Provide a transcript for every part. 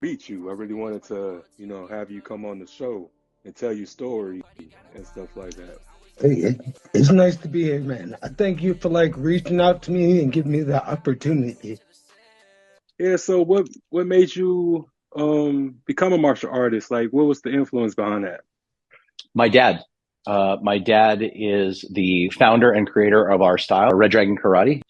meet you. I really wanted to, have you come on the show and tell your story and stuff like that. Hey, it's nice to be here, man. I thank you for reaching out to me and giving me the opportunity. Yeah, so what made you become a martial artist? Like what was the influence behind that? My dad. My dad is the founder and creator of our style, Red Dragon Karate.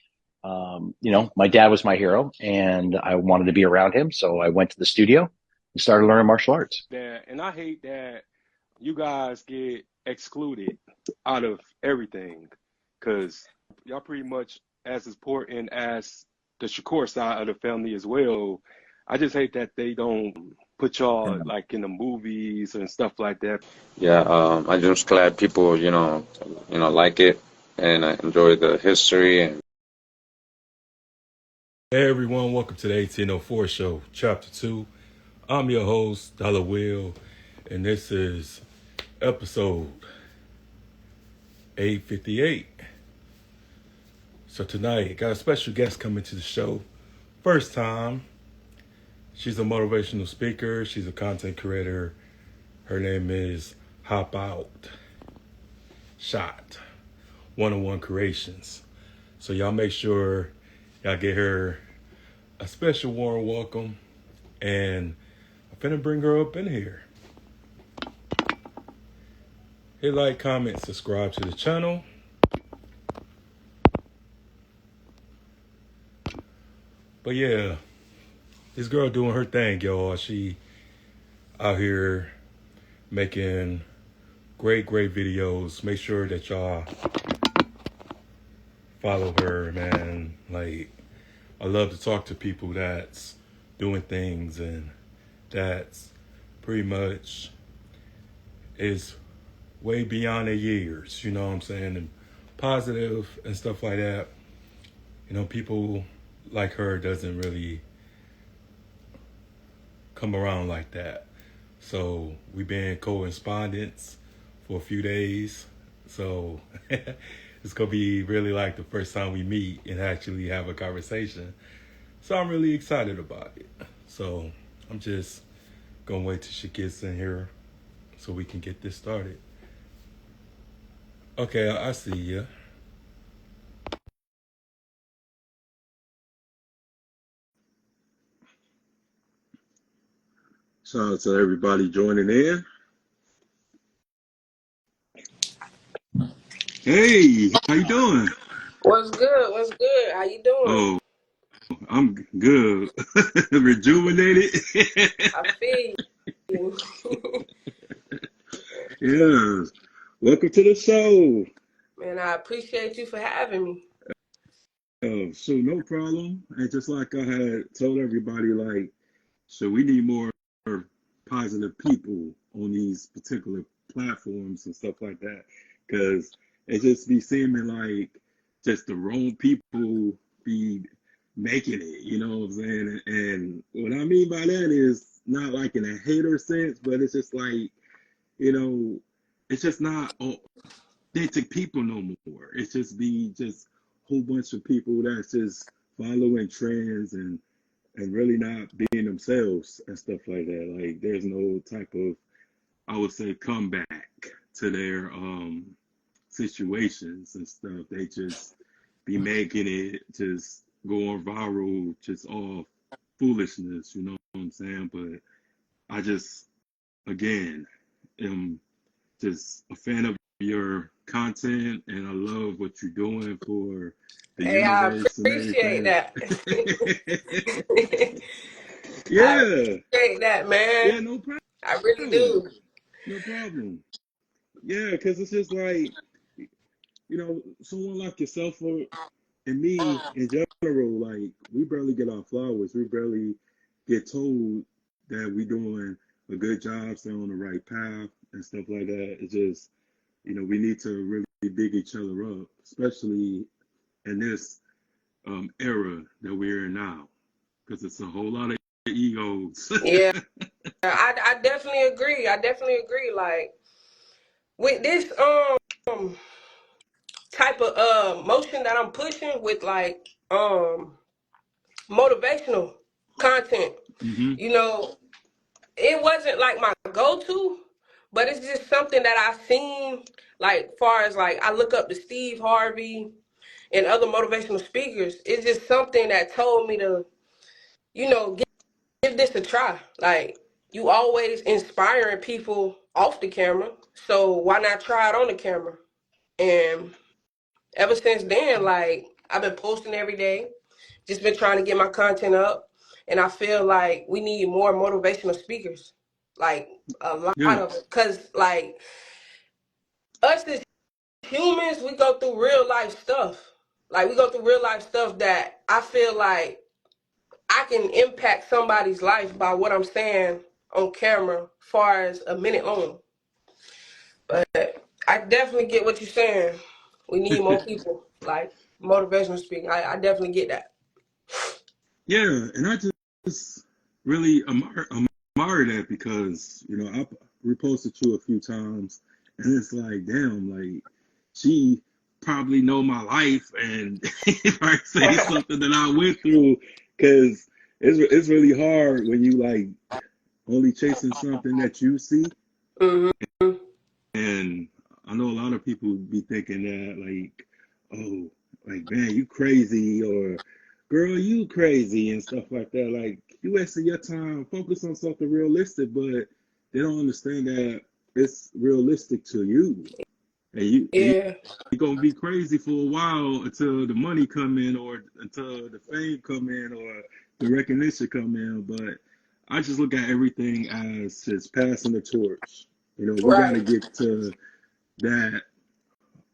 My dad was my hero, and I wanted to be around him, so I went to the studio and started learning martial arts. That and I hate that you guys get excluded out of everything because y'all pretty much as important as the Shakur side of the family as well. I just hate that they don't put y'all like in the movies and stuff like that. Yeah, I'm just glad people, like it and I enjoy the history and Hey everyone, welcome to the 1804 show, chapter 2. I'm your host, Dollar Will, and this is episode 858. So tonight, got a special guest coming to the show. First time. She's a motivational speaker. She's a content creator. Her name is Hop Out Shot 101 Creations. So y'all make sure y'all get her a special warm welcome. And I'm finna bring her up in here. Hit like, comment, subscribe to the channel. But yeah, this girl doing her thing, y'all. She out here making great videos. Make sure that y'all follow her, man. Like, I love to talk to people that's doing things and that's pretty much is way beyond their years, you know what I'm saying? And positive and stuff like that. People like her doesn't really come around like that. So we've been correspondence for a few days. So it's gonna be really like the first time we meet and actually have a conversation. So I'm really excited about it. So I'm just gonna wait till she gets in here so we can get this started. Okay, I see you. Shout out to everybody joining in. Hey, how you doing? What's good? What's good? How you doing? Oh, I'm good. Rejuvenated. I feel you. Yes. Welcome to the show. Man, I appreciate you for having me. Oh, so no problem. And just like I had told everybody, like, so we need more positive people on these particular platforms and stuff like that. Because it just be seeming like just the wrong people be making it, you know what I'm saying? And what I mean by that is not like in a hater sense, but it's just like, you know, it's just not authentic people no more. It's just be just a whole bunch of people that's just following trends and really not being themselves and stuff like that. Like there's no type of, I would say, comeback to their situations and stuff. They just be making it just going viral, just all foolishness, you know what I'm saying? But I just again am just a fan of your content and I love what you're doing for the Hey, I universe and appreciate everything. that. I Yeah. appreciate that, Yeah, man. no I really problem. do. No problem. Yeah, because it's just like, someone like yourself and me in general, like, we barely get our flowers. We barely get told that we're doing a good job, staying on the right path and stuff like that. It's just, we need to really big each other up, especially in this era that we're in now, because it's a whole lot of egos. Yeah, I definitely agree. I definitely agree. Like with this type of motion that I'm pushing with like motivational content. Mm-hmm. You know, it wasn't like my go-to, but it's just something that I've seen, like far as like I look up to Steve Harvey and other motivational speakers. It's just something that told me to, give this a try. Like, you always inspiring people off the camera, so why not try it on the camera? And ever since then, like, I've been posting every day, just been trying to get my content up, and I feel like we need more motivational speakers, like a lot Yeah. of it, because like us as humans, we go through real life stuff. Like, we go through real life stuff that I feel like I can impact somebody's life by what I'm saying on camera, far as a minute long. But I definitely get what you're saying. We need more people like motivational speaking. I definitely get that. Yeah, and I just really admire that because I reposted you a few times, and it's like, damn, like she probably know my life, and if I say something that I went through, because it's really hard when you like only chasing something that you see, Mm-hmm. and I know a lot of people be thinking that like, oh, like man, you crazy, or girl, you crazy, and stuff like that. Like you wasting your time, focus on something realistic, but they don't understand that it's realistic to you, and Yeah. you're gonna be crazy for a while until the money come in, or until the fame come in, or the recognition come in. But I just look at everything as just passing the torch. We got to Right. get to that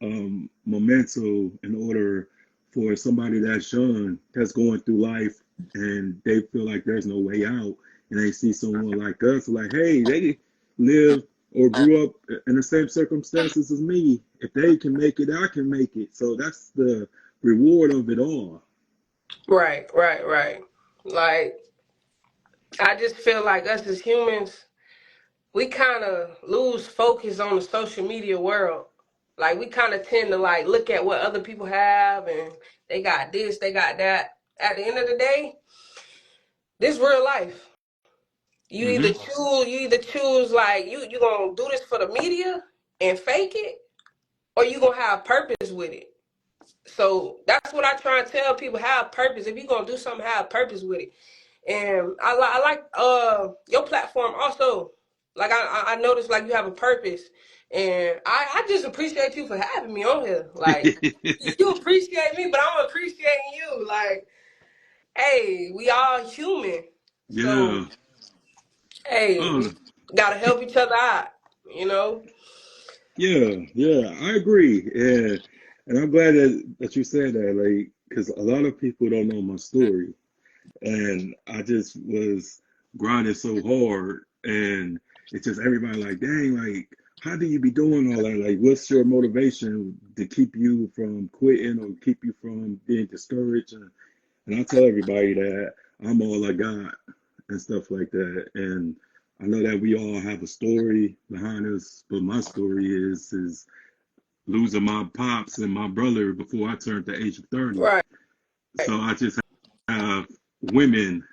memento in order for somebody that's young, that's going through life, and they feel like there's no way out, and they see someone like us, like, hey, they live or grew up in the same circumstances as me. If they can make it, I can make it. So that's the reward of it all. Right. Right. Right. Like, I just feel like us as humans, we kind of lose focus on the social media world. Like, we kind of tend to like look at what other people have, and they got this, they got that. At the end of the day, this real life. Hmm. You either choose like you gonna do this for the media and fake it, or you gonna have purpose with it. So that's what I try and tell people: have purpose. If you gonna do something, have purpose with it. And I like your platform also. Like, I noticed like you have a purpose, and I just appreciate you for having me on here. Like, you appreciate me, but I'm appreciating you. Like, hey, we all human, so Yeah. hey, we Oh, gotta help each other out. You know. yeah, yeah, I agree. Yeah. And I'm glad that you said that, like, because a lot of people don't know my story. And I just was grinding so hard, and it's just everybody like, dang, like, how do you be doing all that? Like, what's your motivation to keep you from quitting or keep you from being discouraged? And I tell everybody that I'm all I got and stuff like that. And I know that we all have a story behind us, but my story is losing my pops and my brother before I turned the age of 30. Right. So I just have women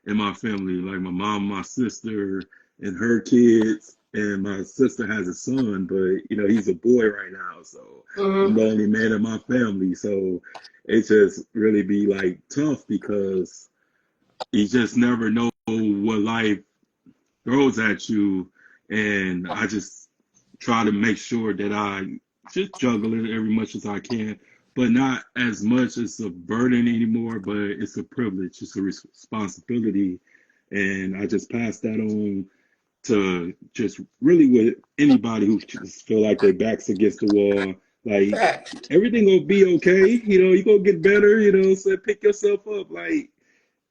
in my family, like my mom, my sister, and her kids. And my sister has a son, but he's a boy right now, so I'm Hmm. the only man in my family. So it just really be like tough because you just never know what life throws at you. And I just try to make sure that I just juggle it every much as I can, but not as much as a burden anymore, but it's a privilege, it's a responsibility. And I just pass that on to just really with anybody who just feel like their backs against the wall. Like Facts. everything gonna be okay, you gonna get better, so pick yourself up. Like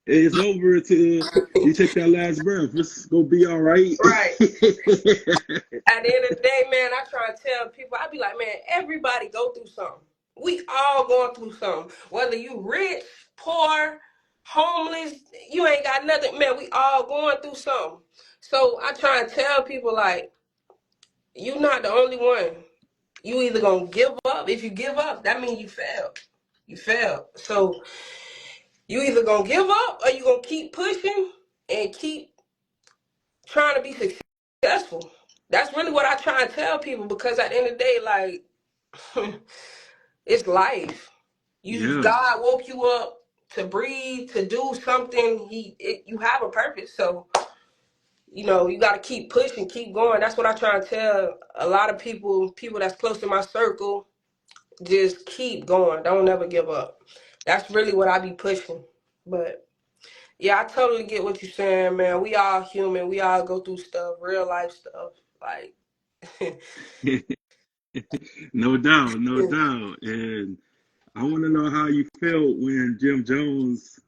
it's over until you take that last breath. It's gonna be all right. Right. At the end of the day, man, I try and tell people, I be like, man, everybody go through something. We all going through something. Whether you rich, poor, homeless, you ain't got nothing, man, we all going through something. So I try and tell people, like, you not the only one. You either gonna give up. If you give up, that means you failed. You failed. So you either gonna give up or you gonna keep pushing and keep trying to be successful. That's really what I try and tell people, because at the end of the day, like, it's life. Yeah. God woke you up to breathe, to do something. You have a purpose. So, you got to keep pushing, keep going. That's what I try and tell a lot of people that's close to my circle. Just keep going. Don't ever give up. That's really what I be pushing. But yeah, I totally get what you're saying, man. We all human. We all go through stuff, real life stuff. Like, No doubt, no doubt. And I want to know how you felt when Jim Jones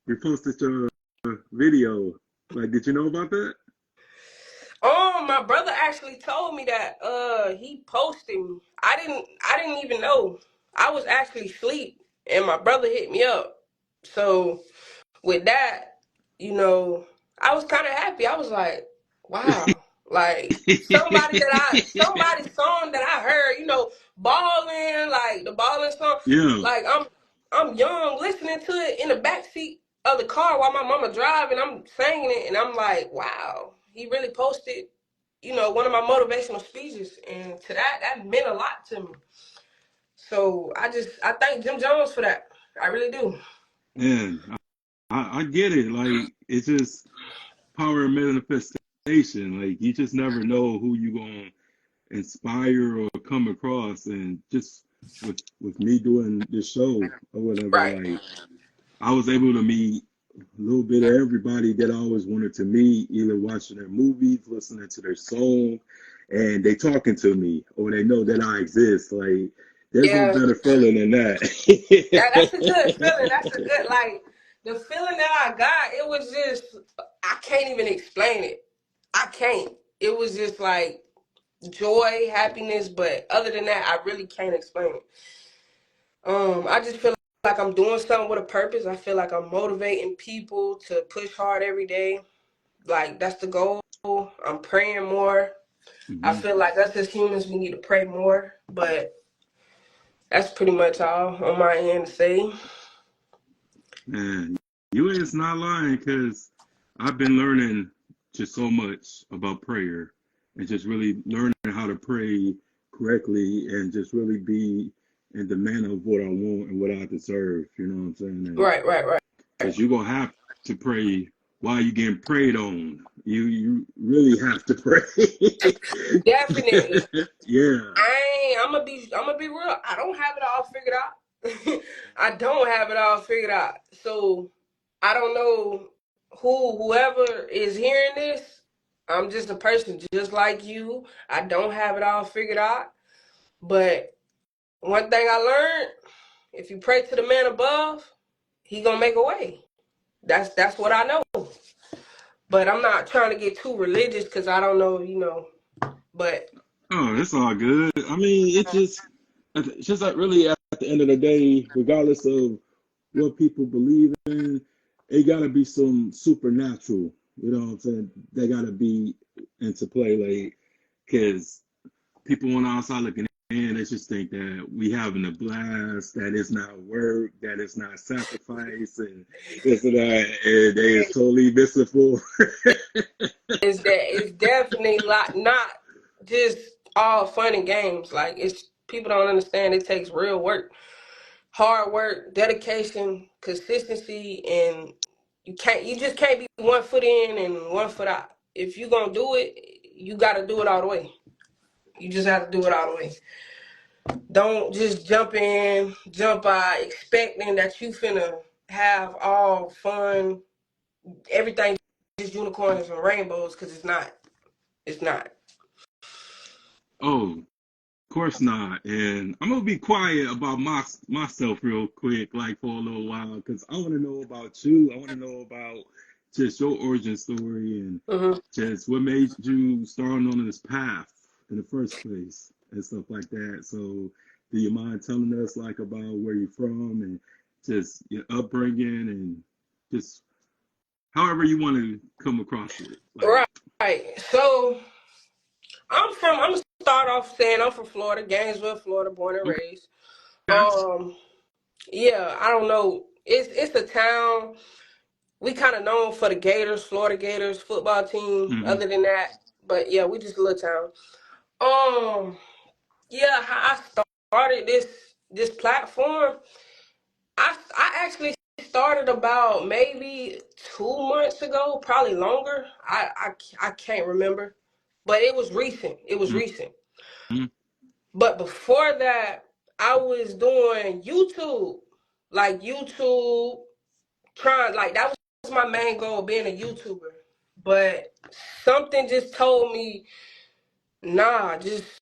reposted your video. Like, did you know about that? my brother actually told me that he posted me. I didn't even know. I was actually asleep and my brother hit me up. So with that, I was kind of happy. I was like, wow, like somebody's song that I heard, balling, like the balling song. Yeah. Like I'm young listening to it in the backseat of the car while my mama driving. I'm singing it and I'm like, wow, he really posted, one of my motivational speeches, and to that meant a lot to me. So I thank Jim Jones for that. I really do. Man, I get it. Like, it's just power of manifestation. Like, you just never know who you gonna inspire or come across. And just with me doing this show or whatever, Right. like, I was able to meet a little bit of everybody that I always wanted to meet, either watching their movies, listening to their song, and they talking to me, or they know that I exist. Like, there's no Yeah. better feeling than That's a good feeling. that. That's a good, like, the feeling that I got, it was just, I can't even explain it. I can't. It was just like joy, happiness, but other than that, I really can't explain it. I just feel like I'm doing something with a purpose. I feel like I'm motivating people to push hard every day. Like, that's the goal. I'm praying more. I Mhm. feel like us as humans, we need to pray more, but that's pretty much all on my end to say. Man, you is not lying, because I've been learning just so much about prayer and just really learning how to pray correctly and just really be in the manner of what I want and what I deserve. You know what I'm saying? And Right, right, right. because you're gonna have to pray while you're getting prayed on. You really have to pray. Definitely. Yeah. I'm gonna be real. I don't have it all figured out. I don't have it all figured out. So I don't know whoever is hearing this. I'm just a person just like you. I don't have it all figured out. But one thing I learned, if you pray to the man above, he gonna make a way. That's what I know. But I'm not trying to get too religious because I don't know. But Oh, it's all good. I mean, it's just like really at the end of the day, regardless of what people believe in, it gotta be some supernatural. You know what I'm saying? They gotta be into play, like, because people on the outside looking in, they just think that we having a blast, that it's not work, that it's not sacrifice, and this and that, and they is totally missing for. it's definitely not just all fun and games. Like, it's people don't understand it takes real work, hard work, dedication, consistency, and you just can't be 1 foot in and 1 foot out. If you're gonna do it, you gotta do it all the way. You just have to do it all the way. Don't just jump in, jump out, expecting that you finna have all fun, everything just unicorns and rainbows, because it's not. It's not. Oh, of course not. And I'm gonna be quiet about myself real quick, like for a little while, because I want to know about you. I want to know about just your origin story and Hmm. just what made you start on this path in the first place and stuff like that. So, do you mind telling us like about where you're from and just your upbringing and just however you want to come across it? Like, Right. So I'm gonna start off saying I'm from Florida, Gainesville, Florida, born and raised. okay, Um, yeah, I don't know. It's a town. we kind of known for the Gators, Florida Gators football team. Hmm. Other than that, but yeah, we just a little town. Um, yeah, how I started this platform. I actually started about maybe 2 months ago, probably longer. I can't remember, but it was recent. It was recent. Hmm. But before that, I was doing YouTube, like YouTube, trying like that was my main goal, being a YouTuber. But something just told me, nah, just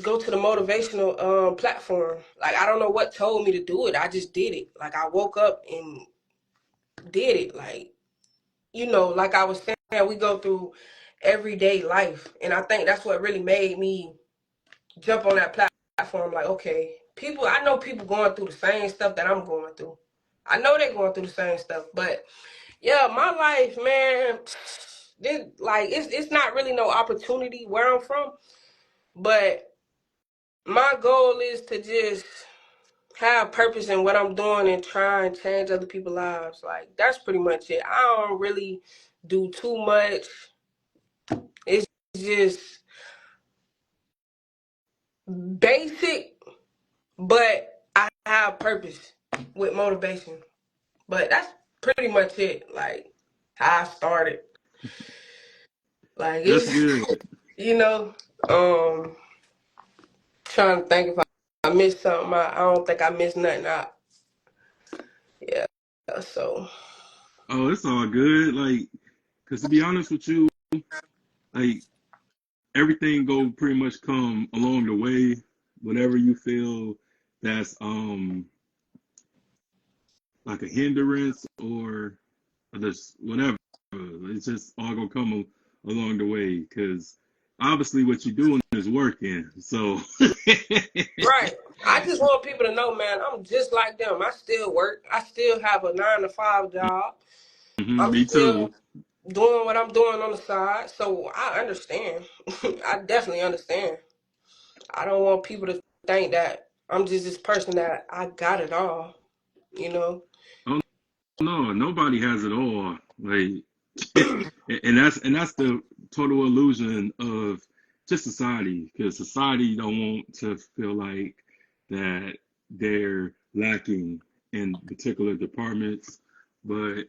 go to the motivational platform. Like I don't know what told me to do it. I just did it. Like I woke up and did it. Like, like I was saying, we go through everyday life. And I think that's what really made me jump on that platform. Like, okay, I know people going through the same stuff that I'm going through. I know they're going through the same stuff. But yeah, my life, man, it's not really no opportunity where I'm from. But my goal is to just have purpose in what I'm doing and try and change other people's lives. Like that's pretty much it. I don't really do too much. It's just basic, but I have purpose with motivation. But that's pretty much it. Like how I started. Like That's it's good. you know, um trying to think if I missed something. I don't think I missed nothing out. Yeah. So Oh, it's all good. Like, cause to be honest with you, like everything go pretty much come along the way. Whatever you feel that's like a hindrance or just whatever, it's just all gonna come along the way. Cause obviously what you're doing is working. So. right. I just want people to know, man, I'm just like them. I still work. I still have a 9 to 5 job. Mhm, I'm me still too. doing what I'm doing on the side. So I understand. I definitely understand. I don't want people to think that I'm just this person that I got it all, you know? Oh no, nobody has it all. Like, and that's the total illusion of just society, because society don't want to feel like that they're lacking in particular departments, but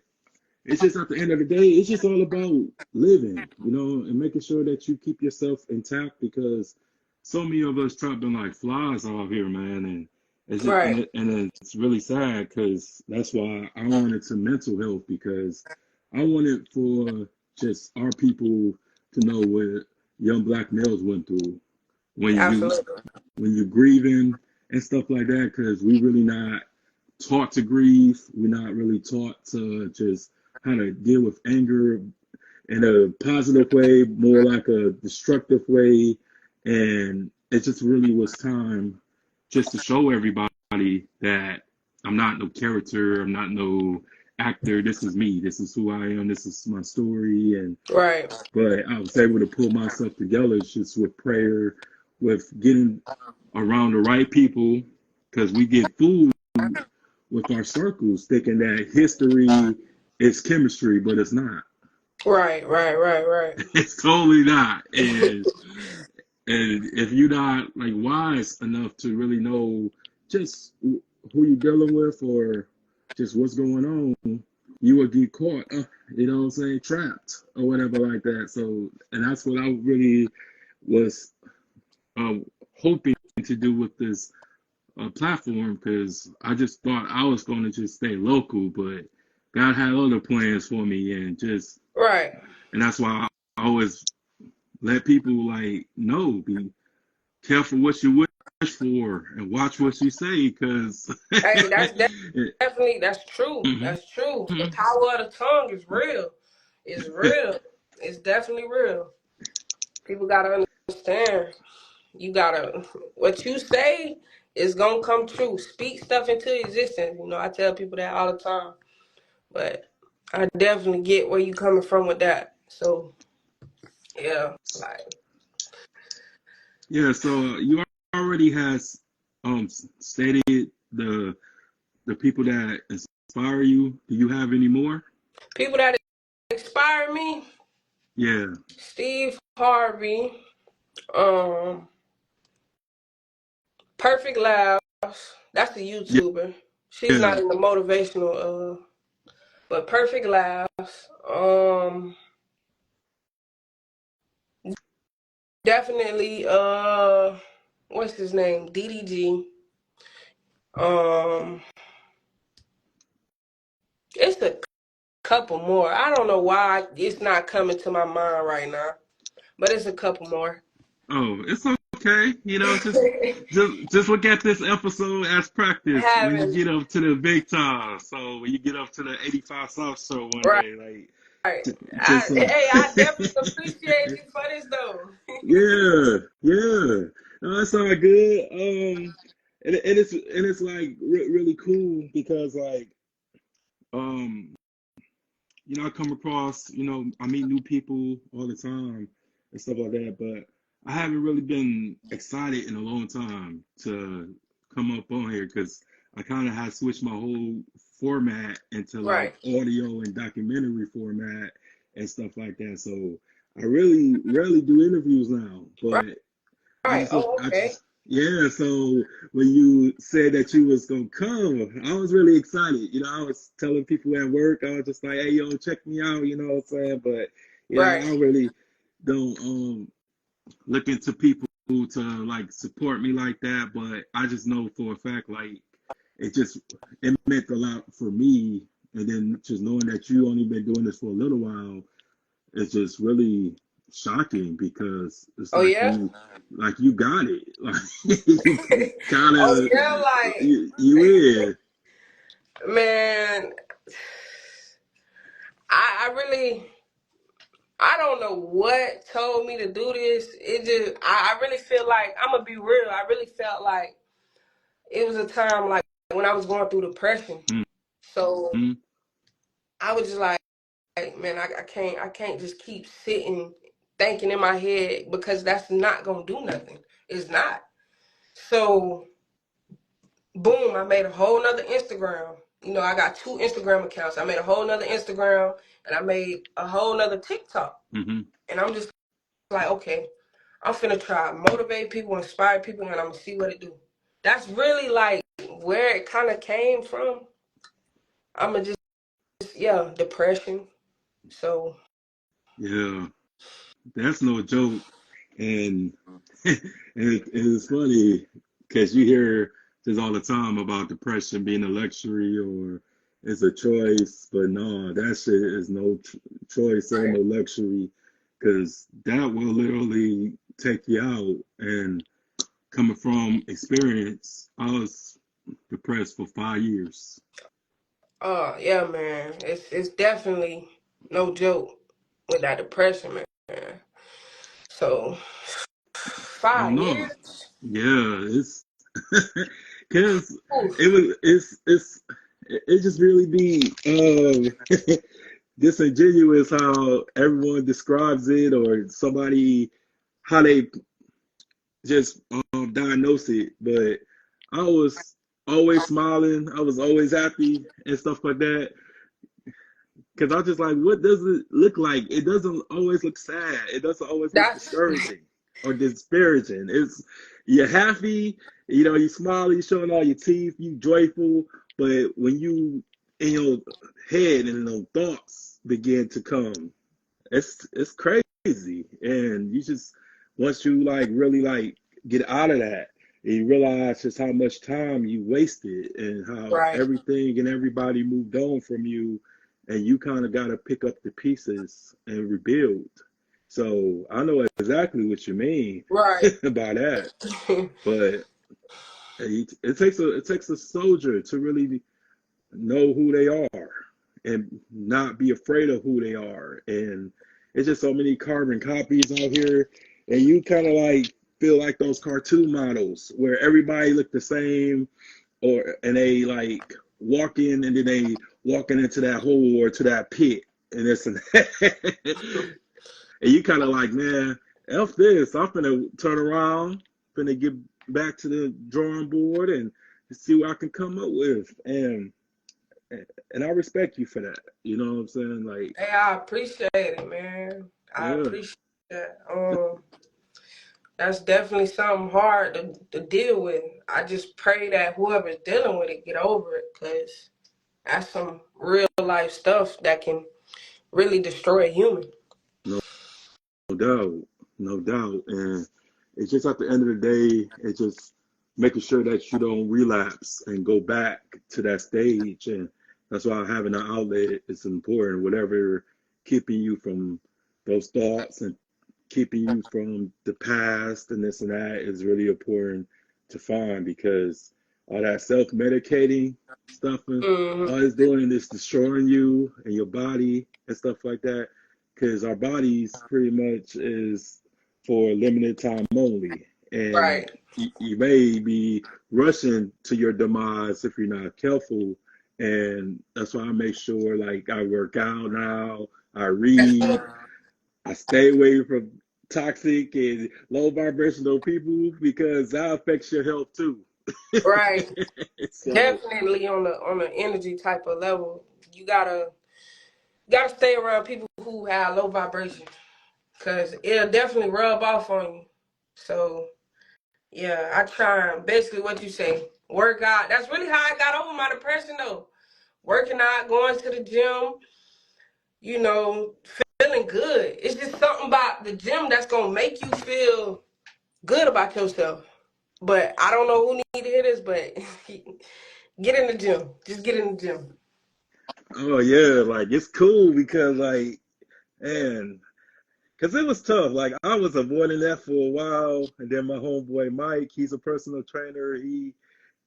it's just at the end of the day, it's just all about living, and making sure that you keep yourself intact, because so many of us trapped like flies out here, man, and Right, it's really sad, because that's why I wanted to mental health, because I wanted for just our people to know what young black males went through when you absolutely. when you're grieving and stuff like that, because we really not taught to grieve. We're not really taught to just how to deal with anger in a positive way, more like a destructive way. And it just really was time just to show everybody that I'm not no character, I'm not no actor. This is me. This is who I am. This is my story. And Right, but I was able to pull myself together just with prayer, with getting around the right people, because we get fooled with our circles thinking that history is chemistry, but it's not. right, right, right, right. It's totally not. And if you're not like wise enough to really know just who you're dealing with or just what's going on, you will get caught, what I'm saying, trapped or whatever like that. So, and that's what I really was uh, hoping to do with this platform, because I just thought I was going to just stay local, but God had other plans for me, Right. and that's why I always let people like know, be careful what you wish for and watch what you say, because Hey, definitely, that's true. Mhm. That's true. The power of the tongue is real. It's real. It's definitely real. People gotta understand. You gotta, what you say is gonna come true. Speak stuff into existence. I tell people that all the time. But I definitely get where you coming from with that. So yeah, like Yeah, so you already has stated the people that inspire you. Do you have any more? People that inspire me, Yeah. Steve Harvey, um, Perfect Laughs. That's the YouTuber. She's Yeah. not in the motivational, but Perfect Laughs. Definitely, what's his name? DDG. Um, it's a couple more. I don't know why it's not coming to my mind right now, but it's a couple more. Oh, it's okay. You know, just look at this episode as practice when you Having get up to the big time. So when you get up to the 85 South show one right. day, like just Hey, I definitely appreciate you for this though. yeah, yeah. No, that's all good. And it's like really cool because like um I come across, I meet new people all the time and stuff like that, but I haven't really been excited in a long time to come up on here because I kind of had switched my whole format into like Right, audio and documentary format and stuff like that. So I really rarely do interviews now, right, but right. Oh, okay. yeah. So when you said that you was gonna come, I was really excited. I was telling people at work, I was just like, "Hey, yo, check me out." You know what I'm saying? But Right. I really don't look into people to like support me like that. But I just know for a fact, like it meant a lot for me. And then just knowing that you only been doing this for a little while, it's just really shocking because it's Oh like yeah. you got it. Like you kind Oh of yeah. Like you in. man, I really I don't know what told me to do this. It just I really feel like I'm gonna be real. I really felt like it was a time like when I was going through depression. So Mm-hmm. I was just like, man, I can't just keep sitting thinking in my head because that's not gonna do nothing. It's not. So boom, I made a whole nother Instagram. I got two Instagram accounts. I made a whole nother Instagram and I made a whole nother TikTok. Mm-hmm. And I'm just like, okay, I'm finna try motivate people, inspire people, and I'm gonna see what it do. That's really like where it kind of came from. I'm gonna yeah, depression. So Yeah, that's no joke. And it's funny because you hear this all the time about depression being a luxury or it's a choice, but no, that shit is no choice and no luxury because that will literally take you out. And coming from experience, I was depressed for 5 years. yeah, man, it's definitely no joke with that depression, man. So Oh five no, years. yeah, it's because Oof. it was it just really be disingenuous how everyone describes it or somebody how they just diagnose it. But I was always smiling, I was always happy and stuff like that. Because I was just like, what does it look like? It doesn't always look sad. It doesn't always look That's discouraging or disparaging. It's you're happy, you smile, you showing all your teeth, you joyful. But when you in your head and those thoughts begin to come, it's crazy. And you just once you like really like get out of that, and you realize just how much time you wasted and how right, everything and everybody moved on from you, and you kind of got to pick up the pieces and rebuild. So I know exactly what you mean right. by that, but it takes a soldier to really know who they are and not be afraid of who they are. And it's just so many carbon copies out here, and you kind of like feel like those cartoon models where everybody look the same, and they like walk in and then they walking into that hole or to that pit, and this and that. And you kind of like, man, F this. I'm finna turn around, finna get back to the drawing board and see what I can come up with. And and I respect you for that. You know what I'm saying? Like, Hey, I appreciate it, man. I yeah, appreciate that. That's definitely something hard to deal with. I just pray that whoever's dealing with it get over it, because that's some real life stuff that can really destroy a human. no, no doubt, no doubt. And it's just at the end of the day, it's just making sure that you don't relapse and go back to that stage. And that's why having an outlet is important. Whatever keeping you from those thoughts and keeping you from the past and this and that is really important to find, because all that self-medicating stuff and Hmm. all it's doing is destroying you and your body and stuff like that, because our bodies pretty much is for limited time only, and Right. you may be rushing to your demise if you're not careful. And that's why I make sure, like, I work out now, I That's read, what, I stay away from toxic and low vibrational people, because that affects your health too. right. So, Definitely on the energy type of level, you gotta stay around people who have low vibration, because it'll definitely rub off on you. So yeah, I try basically what you say. Work out. That's really how I got over my depression though. Working out, going to the gym, you know, feeling good. It's just something about the gym that's gonna make you feel good about yourself. But I don't know who need to hear this, but get in the gym. Just get in the gym. oh yeah, like it's cool because, like, man, because it was tough. Like, I was avoiding that for a while, and then my homeboy Mike, he's a personal trainer. He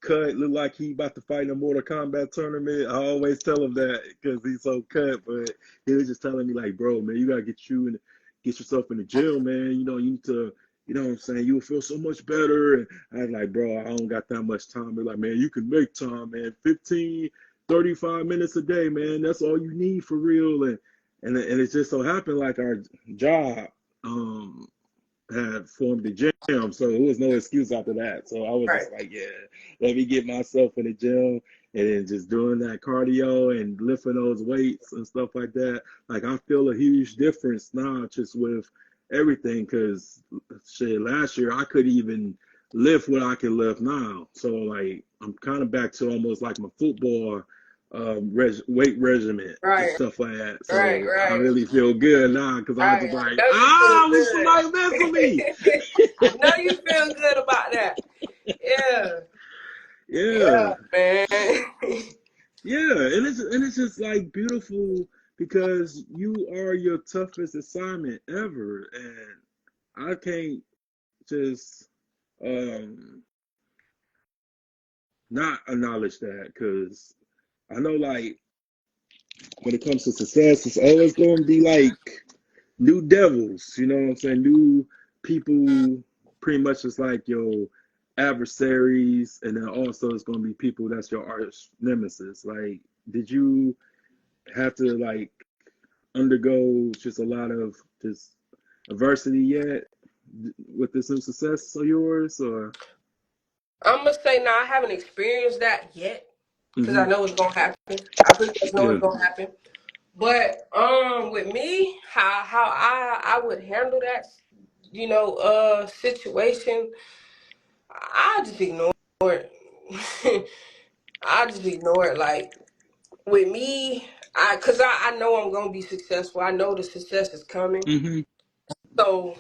cut, look like he about to fight in a Mortal Kombat tournament. I always tell him that because he's so cut, but he was just telling me, like, bro, man, you gotta get yourself in the gym, man. You know, you need to, you know what I'm saying? You'll feel so much better. And I was like, bro, I don't got that much time. They're like, man, you can make time, man. 15, 35 minutes a day, man. That's all you need for real. And it just so happened, like, our job had formed the gym, so there was no excuse after that. So I was Right. just like, yeah, let me get myself in the gym, and then just doing that cardio and lifting those weights and stuff like that. Like, I feel a huge difference now just with everything, because shit, last year I couldn't even lift what I can lift now. So, like, I'm kind of back to almost like my football weight regimen and Right. stuff like that. Right. So I Right. really feel good now, because I was Right. just like, I know you feel we somebody mess with me. good. I know you feel good about that. Yeah. Yeah, Yeah, man. yeah, and it's just like beautiful, because you are your toughest assignment ever, and I can't just um not acknowledge that, because I know, like, when it comes to success, it's always going to be like new devils, you know what I'm saying? New people, pretty much just like your adversaries, and then also it's gonna be people that's your arch nemesis. Like, did you have to, like, undergo just a lot of just adversity yet with this new success of yours, or? I'm gonna say now I haven't experienced that yet, because I Hmm. know it's gonna happen. I pretty much know it's Yeah. gonna happen. But with me, how I would handle that, situation, I just ignore it. I just ignore it. Like with me, cause I know I'm gonna be successful. I know the success is coming. Hmm. So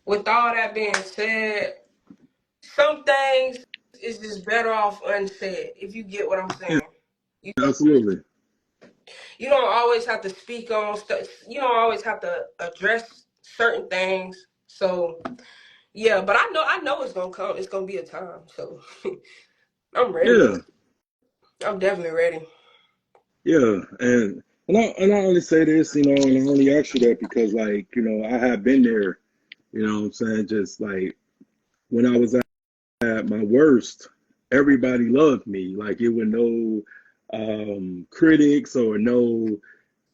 with all that being said, some things is just better off unsaid, if you get what I'm Yeah, saying. You absolutely. you don't always have to speak on stuff. You don't always have to address certain things. So yeah, but I know it's gonna come. It's gonna be a time. So I'm ready. Yeah, I'm definitely ready. yeah, and I only say this, and I only ask you that because, like, I have been there. You know what I'm saying? Just like when I was at my worst, everybody loved me. Like, it was no critics or no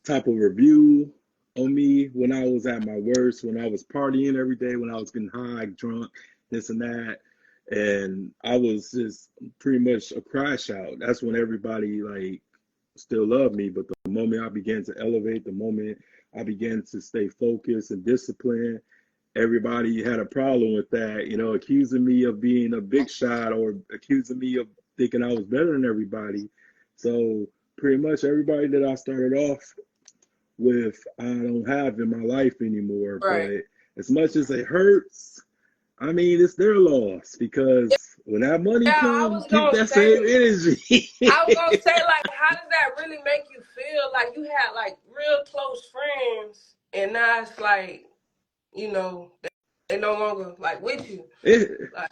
type of review on me when I was at my worst, when I was partying every day, when I was getting high, drunk, this and that. And I was just pretty much a crash out. That's when everybody, like, still love me, but the moment I began to elevate, the moment I began to stay focused and disciplined, everybody had a problem with that, accusing me of being a big shot or accusing me of thinking I was better than everybody. So pretty much everybody that I started off with, I don't have in my life anymore. Right. But as much as it hurts, I mean, it's their loss because when that money Yeah, I comes, was keep gonna that same say, energy. like, how does that really make you feel? Like you had like real close friends, and now it's like, they no longer like with you. it Like,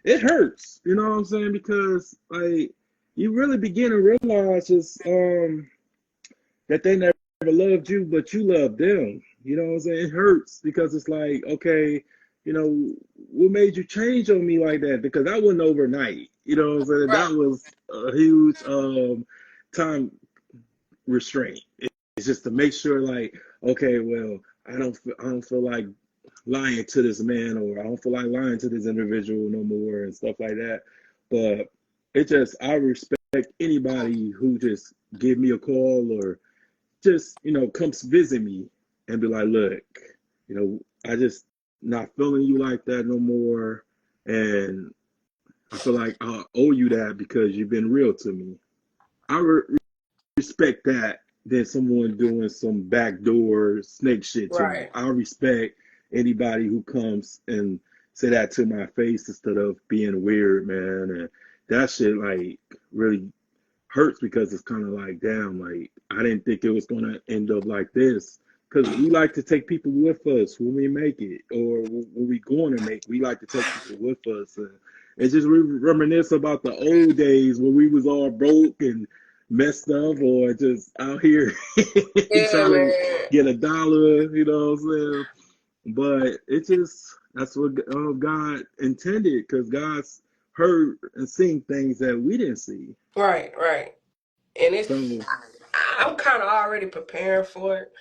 it hurts, you know what I'm saying? Because like you really begin to realize just that they never loved you, but you loved them. You know what I'm saying? It hurts because it's like, okay, what made you change on me like that? Because that wasn't overnight. You know what I'm saying? right, That was a huge time restraint. It's just to make sure, like, okay, well, I don't feel like lying to this man, or I don't feel like lying to this individual no more, and stuff like that. But I respect anybody who just give me a call or just comes visit me and be like, look, I just not feeling you like that no more, and I feel like I owe you that because you've been real to me. I respect that than someone doing some backdoor snake shit to me. right, I respect anybody who comes and say that to my face instead of being weird, man. And that shit like really hurts because it's kind of like, damn, like I didn't think it was gonna end up like this. Because we like to take people with us when we make it, or when we going to make. We like to take people with us, and it's just reminisce about the old days when we was all broke and messed up, or just out here yeah, trying to man, get a dollar. You know what I'm saying? But that's what God intended, because God's heard and seen things that we didn't see. right, right. And So I'm kind of already preparing for it.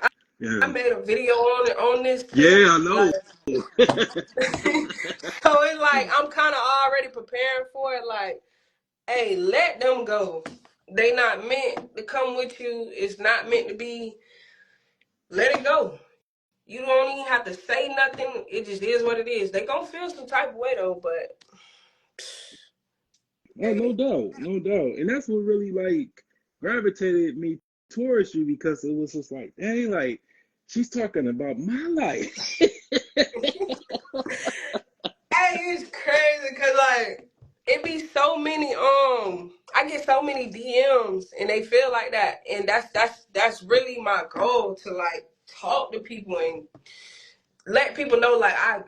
I yeah, made a video on it on this too. yeah, I Like, know. so it's like I'm kind of already preparing for it. Like, hey, let them go. They not meant to come with you. It's not meant to be. Let it go. You don't even have to say nothing. It just is what it is. They gonna feel some type of way though, but Oh, no hey, doubt, no doubt. And that's what really like gravitated me towards you, because it was just like, dang, like she's talking about my life. hey, it's crazy because like it be so many. I get so many DMs and they feel like that, and that's really my goal to like talk to people and let people know like I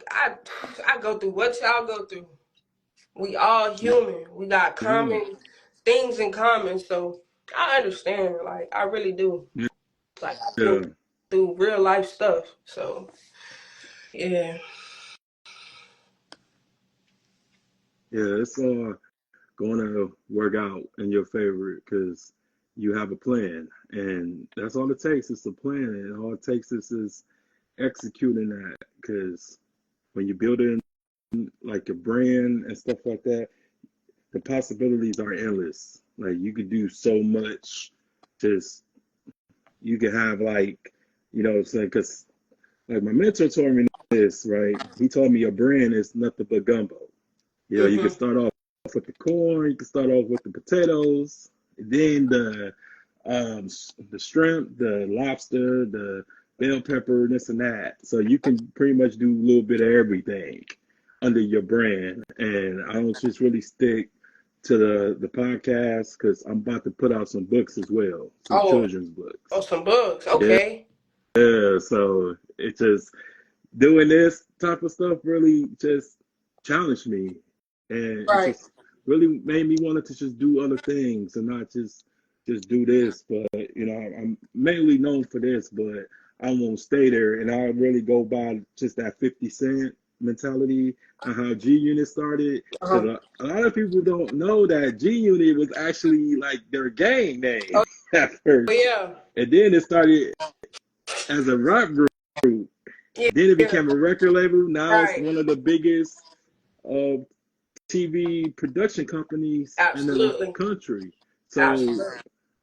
go through what y'all go through. We all human. We got Yeah, common things in common, so I understand. Like I really do. yeah, Like I've been yeah. through real life stuff, so yeah. It's all going to work out in your favor because you have a plan, and that's all it takes is a plan, and all it takes is executing that. Because when you build in like a brand and stuff like that, the possibilities are endless. Like you could do so much. Just you could have like, what I'm saying? Because like my mentor told me this, right? He told me your brand is nothing but gumbo. You can Mhm. start off with the corn, you can start off with the potatoes, then the shrimp, the lobster, the bell pepper, this and that. So you can pretty much do a little bit of everything under your brand. And I don't just really stick to the podcast, because I'm about to put out some books as well, some Oh, children's books. oh, some books. Yeah, Okay. so it just doing this type of stuff really just challenged me, and it Right. just really made me want to just do other things and not just do this. But I'm mainly known for this, but I won't stay there, and I really go by just that 50 Cent mentality and how G Unit started, because Uh-huh. a lot of people don't know that G Unit was actually like their gang name Oh at first, yeah. and then it started as a rap group. Yeah. Then it Yeah. became a record label. Now it's Right. one of the biggest uh, TV production companies in the Absolutely. country. So Absolutely.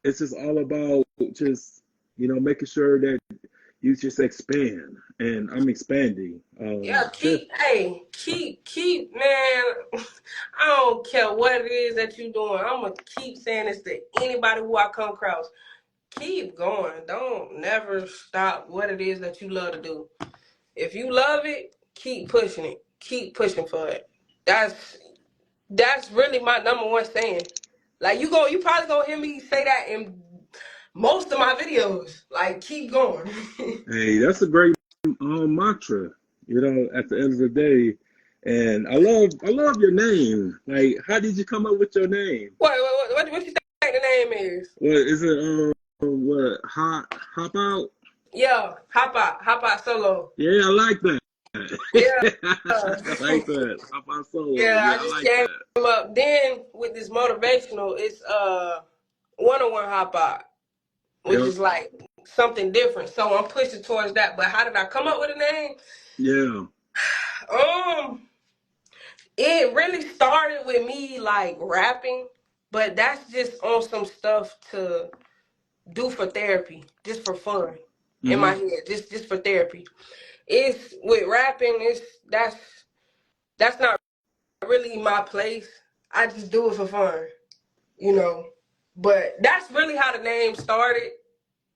it's just all about just making sure that you just expand, and I'm expanding. Yeah, Just keep, man. I don't care what it is that you're doing. I'm gonna keep saying this to anybody who I come across. Keep going. Don't never stop what it is that you love to do. If you love it, keep pushing it. Keep pushing for it. That's really my number one saying. Like you probably gonna hear me say that in most of my videos. Like keep going. hey, that's a great mantra. At the end of the day, and I love your name. Like, how did you come up with your name? What you think the name is? What is it? What hop out? Yeah, hop out solo. Yeah, I like that. Yeah. I like that. Hop out solo. Yeah, Yeah, I I just like came that. up. Then with this motivational, it's 101 hop out, which Yep. is like something different. So I'm pushing towards that. But how did I come up with a name? Yeah. Um, it really started with me like rapping, but that's just on some stuff to do for therapy, just for fun in my Hmm. head, just for therapy. It's with rapping. That's not really my place. I just do it for fun, you know. But that's really how the name started,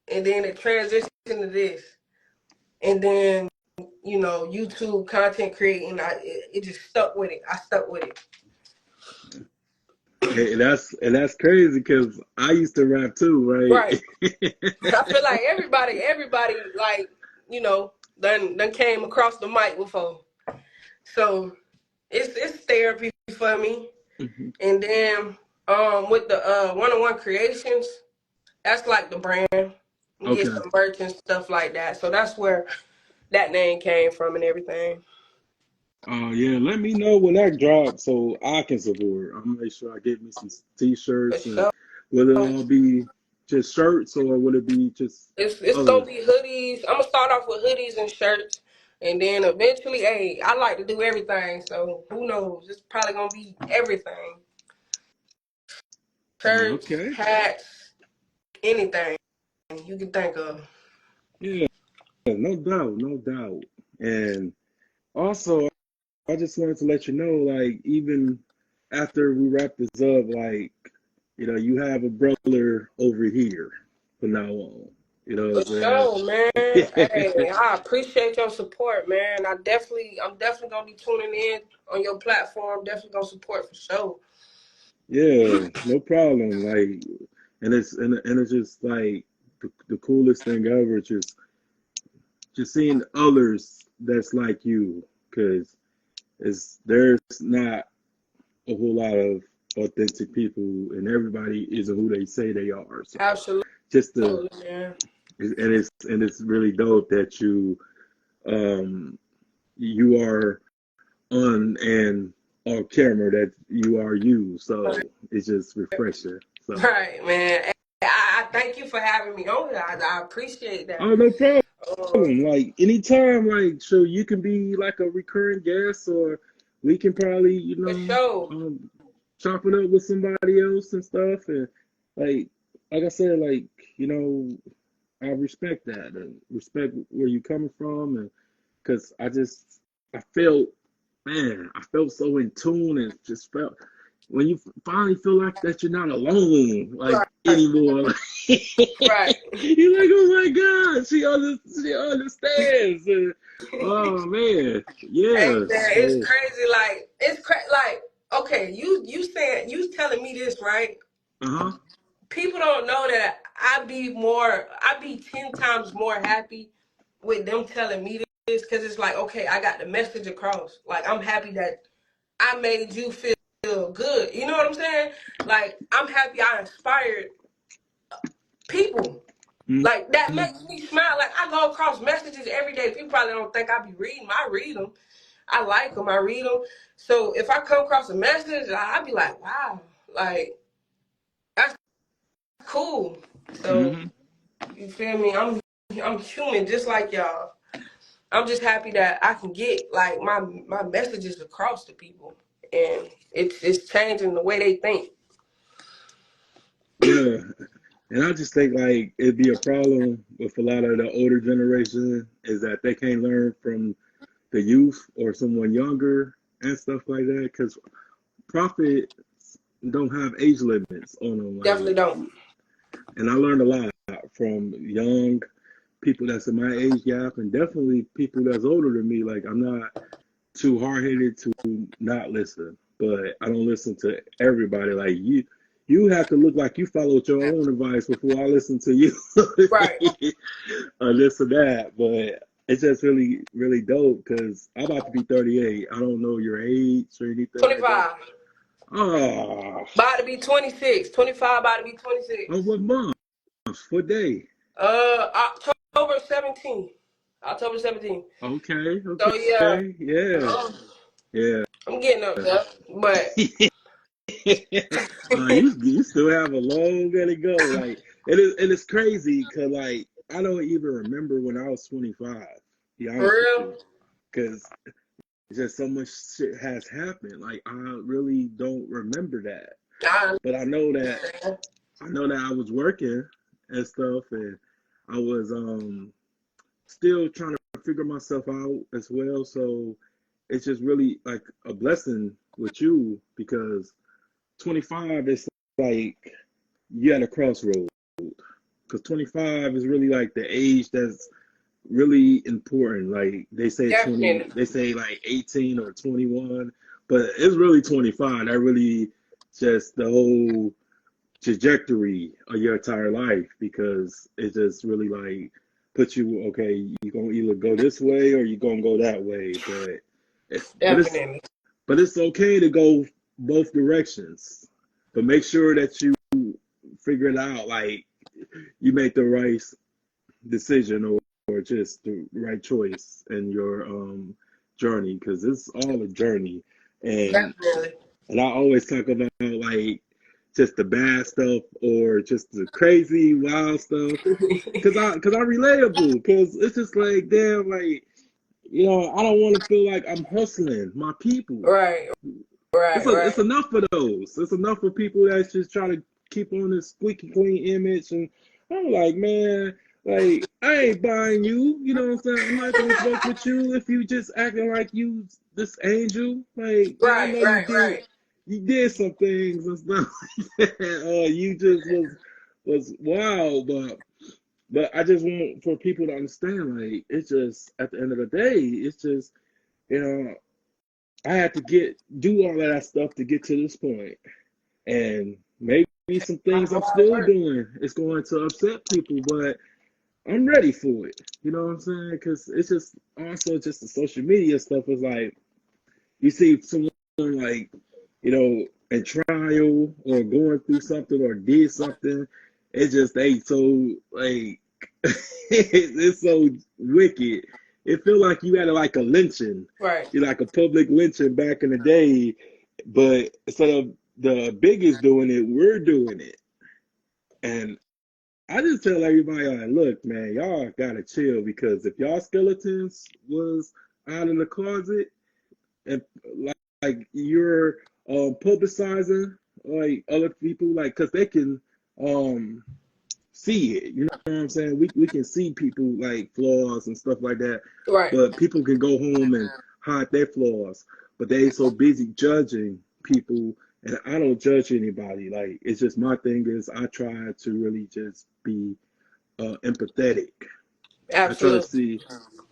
and then it transitioned to this, and then YouTube content creating. It just stuck with it. I stuck with it. And that's crazy because I used to rap too, Right. right? I feel like everybody like done came across the mic before, so it's therapy for me. And then with the 101 creations, that's like the brand. We get Okay. some merch and stuff like that. So that's where that name came from and everything. Yeah, let me know when that drops so I can support. I'm gonna make sure I get me some For t-shirts. And sure. will it all be just shirts or will it be just It's gonna other? be hoodies. I'm gonna start off with hoodies and shirts, and then eventually, hey, I like to do everything. So who knows? It's probably gonna be everything: shirts, Okay. hats, anything you can think of. Yeah, no doubt, no doubt. And also, I just wanted to let you know, like, even after we wrap this up, like, you have a brother over here from now on. You know For what I'm sure, man. saying? Hey, I appreciate your support, man. I'm definitely gonna be tuning in on your platform. Definitely gonna support for sure. Yeah, no problem. Like, and it's just like the coolest thing ever. Just seeing others that's like you, because there's not a whole lot of authentic people, and everybody isn't who they say they are. So Absolutely, just the man. and it's really dope that you are on and on camera that you are you. Right, So it's just refreshing. So. right, man. Hey, I thank you for having me on here. I appreciate that. Oh, no problem. Um, Like anytime, like so you can be like a recurring guest, or we can probably, for sure. chop it up with somebody else and stuff. And like I said, like you know, I respect that and respect where you coming from, and because I felt, man, I felt so in tune and just felt when you finally feel like that you're not alone, like Right, anymore. right. You're like, oh my God, she understands. And, oh man, Hey, yeah. man, it's So, crazy. Like like okay, you telling me this, right? uh-huh. People don't know that I be 10 times more happy with them telling me this, because it's like, okay, I got the message across. Like, I'm happy that I made you feel good. You know what I'm saying? Like, I'm happy I inspired people. Like, that Mm-hmm. makes me smile. Like, I go across messages every day. People probably don't think I be reading them. I read them. I like them. I read them. So if I come across a message, I be like, wow, like, that's cool. So, Mm-hmm. you feel me? I'm human just like y'all. I'm just happy that I can get like my messages across to people, and it's changing the way they think. Yeah. And I just think like it'd be a problem with a lot of the older generation is that they can't learn from the youth or someone younger and stuff like that. Because profit don't have age limits on them. Definitely Like, don't. and I learned a lot from young people that's in my age gap, and definitely people that's older than me. Like, I'm not too hard headed to not listen, but I don't listen to everybody. Like you have to look like you followed your own advice before I listen to you, Right. or this or that. But it's just really, really dope because I'm about to be 38. I don't know your age or anything like that. 25. Oh, About to be 26. 25, about to be 26. oh, what month? What day? October 17th. October 17th. Okay, So yeah, okay, yeah, um, yeah. I'm getting up there. But You still have a long way to go. Like it's crazy because like I don't even remember when I was 25. To be for honest with real, you, because just so much shit has happened. Like I really don't remember that, I but understand. I know that I was working and stuff, and I was still trying to figure myself out as well. So it's just really like a blessing with you because 25 is like you're at a crossroad because 25 is really like the age that's really important. Like they say 20, Definitely. they say like 18 or 21, but it's really 25. That really just the whole trajectory of your entire life because it just really like puts you okay. You're gonna either go this way or you're gonna go that way, but it's Definitely. but it's okay to go both directions. But make sure that you figure it out. Like you make the right decision or just the right choice in your journey because it's all a journey. And Definitely. and I always talk about like just the bad stuff or just the crazy wild stuff because I relatable because it's just like damn like I don't want to feel like I'm hustling my people. Right. Right. It's Right. enough of those. It's enough of people that's just trying to keep on this squeaky clean image, and I'm like, man, like I ain't buying you. You know what I'm saying? I'm not gonna fuck with you if you just acting like you this angel. Like, man, I Right. know Right. Right. you did some things and stuff like that. You just was wild, but I just want for people to understand, like, it's just at the end of the day, it's just you know I had to do all of that stuff to get to this point. And maybe some things I'm Hard still work. doing is going to upset people, but I'm ready for it. You know what I'm saying? Because it's just also just the social media stuff is like you see someone like, in trial or going through something or did something. It just ain't so like it's so wicked. It feel like you had like a lynching, Right. you like a public lynching back in the day, but instead of the biggest doing it, we're doing it. And I just tell everybody, like, look, man, y'all gotta chill because if y'all skeletons was out in the closet and like you're publicizing like other people, like, cause they can um see it. You know what I'm saying? We can see people like flaws and stuff like that, Right. but people can go home and hide their flaws. But they so busy judging people, and I don't judge anybody. Like it's just my thing is I try to really just be empathetic. I try to Absolutely. see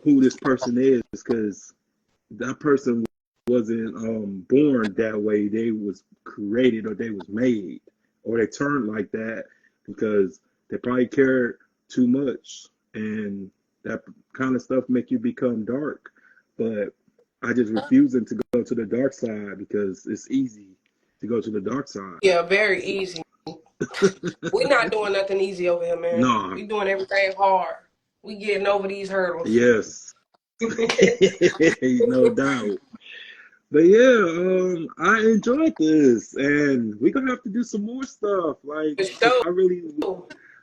who this person is because that person wasn't born that way. They was created or they was made or they turned like that because they probably cared too much and that kind of stuff make you become dark. But I just refusing to go to the dark side because it's easy to go to the dark side. Yeah. Very easy. We not doing nothing easy over here, man. No, We doing everything hard. We getting over these hurdles. yes, no doubt. But yeah, I enjoyed this, and we're gonna have to do some more stuff, like, For sure.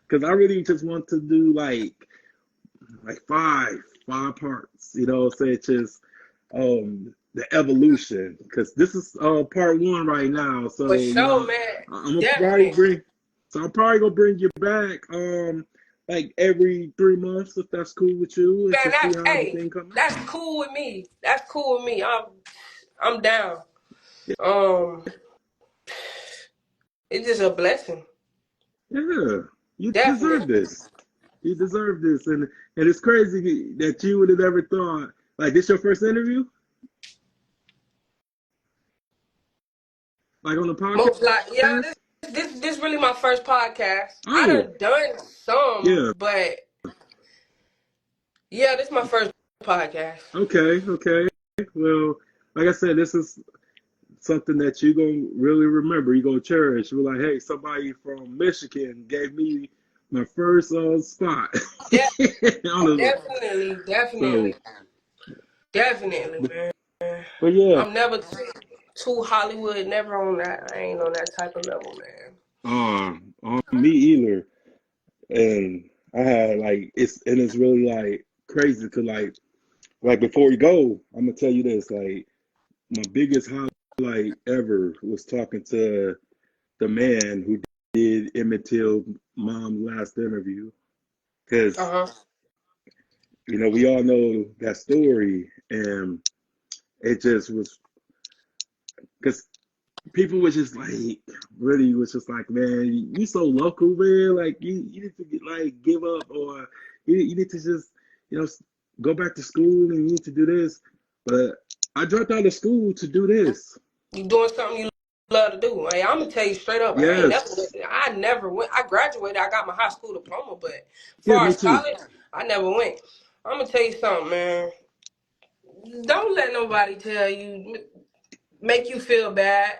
cause I really just want to do like five parts, so it's just the evolution, cause this is part one right now, For so sure, man. I'm gonna probably Definitely. So I'm probably gonna bring you back, like every 3 months if that's cool with you, and Man, to see that's how hey, everything come out. that's cool with me. That's cool with me. I'm down. Yeah, Um, it's just a blessing. yeah, you deserve Definitely. this. You deserve this, and it's crazy that you would have never thought. Like this, your first interview, like on the Most like yeah, podcast. this really my first podcast. I Oh, done some, yeah. but yeah, this is my first podcast. Okay, okay. Well, like I said, this is something that you gonna really remember. You gonna cherish. You're like, hey, somebody from Michigan gave me my first spot. Yeah, On definitely, so, definitely, definitely, man. but yeah, I'm never too Hollywood. Never on that. I ain't on that type of level, man. me either. And I had like it's really like crazy because like before we go, I'm gonna tell you this. Like my biggest highlight ever was talking to the man who did Emmett Till mom's last interview. Because, Uh huh. we all know that story. And it just was, because people was just like, really was just like, man, you so local, man. Like, you need to like give up, or you need to just, you know, go back to school and you need to do this. But I dropped out of school to do this. You doing something you love to do. Hey, I'm gonna tell you straight up. Yes. I never went. I graduated. I got my high school diploma, but as Yeah, far me as too. college, I never went. I'm gonna tell you something, man. Don't let nobody tell you, make you feel bad.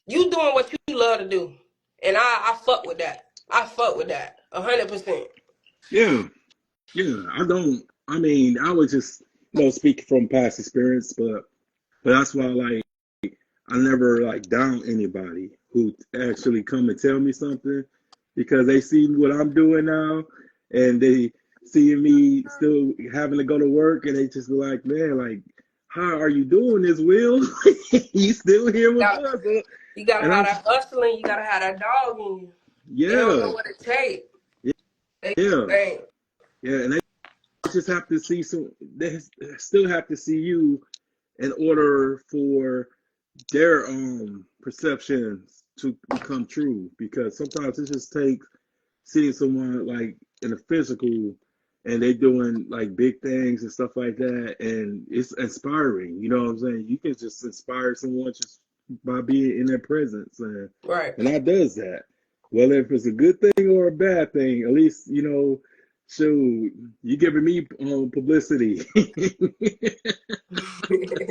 You doing what you love to do, and I fuck with that. I fuck with that 100%. Yeah. Yeah. I mean, I was just, speak from past experience, but that's why, like, I never like down anybody who actually come and tell me something, because they see what I'm doing now, and they see me still having to go to work, and they just be like, man, like, how are you doing this, Will? You still here with us? Huh? You gotta And have I'm that hustling. You gotta have that dog in you. They don't know yeah, what it takes. They just yeah, ain't. yeah, and they just have to see some. They still have to see you in order for their perceptions to become true, because sometimes it just takes seeing someone like in a physical, and they doing like big things and stuff like that, and it's inspiring. You know what I'm saying? You can just inspire someone just by being in their presence, Right. and that does that. Whether if it's a good thing or a bad thing, at least shoot, you giving me publicity.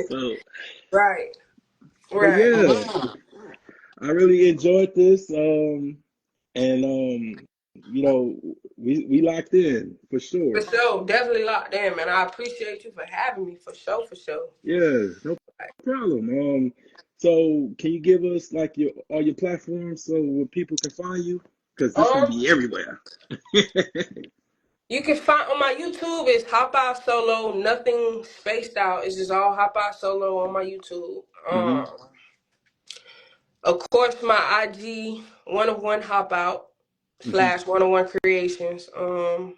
So, Right. but Right. yeah, I really enjoyed this. And we locked in for For sure. sure. Definitely locked in, man. I appreciate you for having me. For sure. For sure. Yeah, no problem. So can you give us like your all your platforms so where people can find you? Because this gonna Um, be everywhere. you can find on my YouTube. It's Hop Out Solo. Nothing spaced out. It's just all Hop Out Solo on my YouTube. Hmm. Of course, my IG 101 Hop Out Hmm. / 101 Creations. And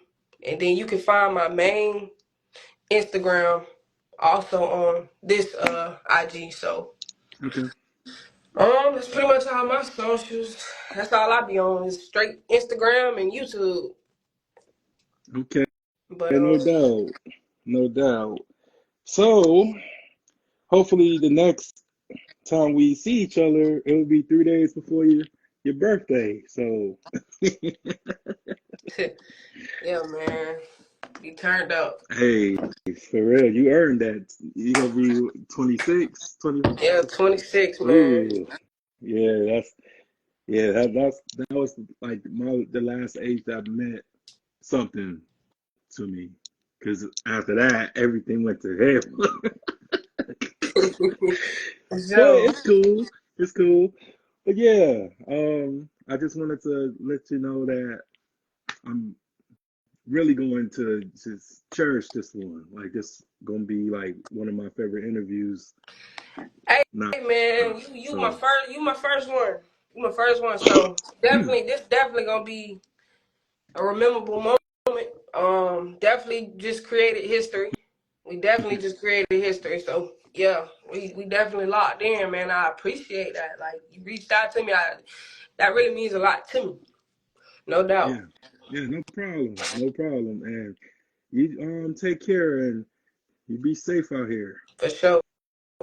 then you can find my main Instagram also on this IG. So Okay. that's pretty much all my socials. That's all I be on is straight Instagram and YouTube. Okay. But No doubt. No doubt. So hopefully the next time we see each other, it will be 3 days before your birthday. So yeah, man, be turned up. hey, for real, you earned that. You gonna be 26, 20. Yeah, 26, man. Ooh, yeah, that was like the last age that meant something to me. Because after that, everything went to hell. But So, it's cool. It's cool. But yeah, I just wanted to let you know that I'm really going to just cherish this one. Like this gonna be like one of my favorite interviews hey, now. man, you So my first one. You my first one, so definitely this definitely gonna be a rememberable moment. Definitely just created history. We definitely just created history. So yeah, we definitely locked in, man. I appreciate that. Like you reached out to me. That really means a lot to me. No doubt. Yeah, yeah, no problem, no problem. And you take care and you be safe out here. For sure.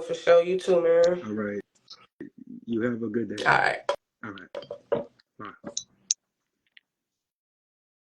For sure. You too, man. All right. You have a good day. All right. All right. Bye.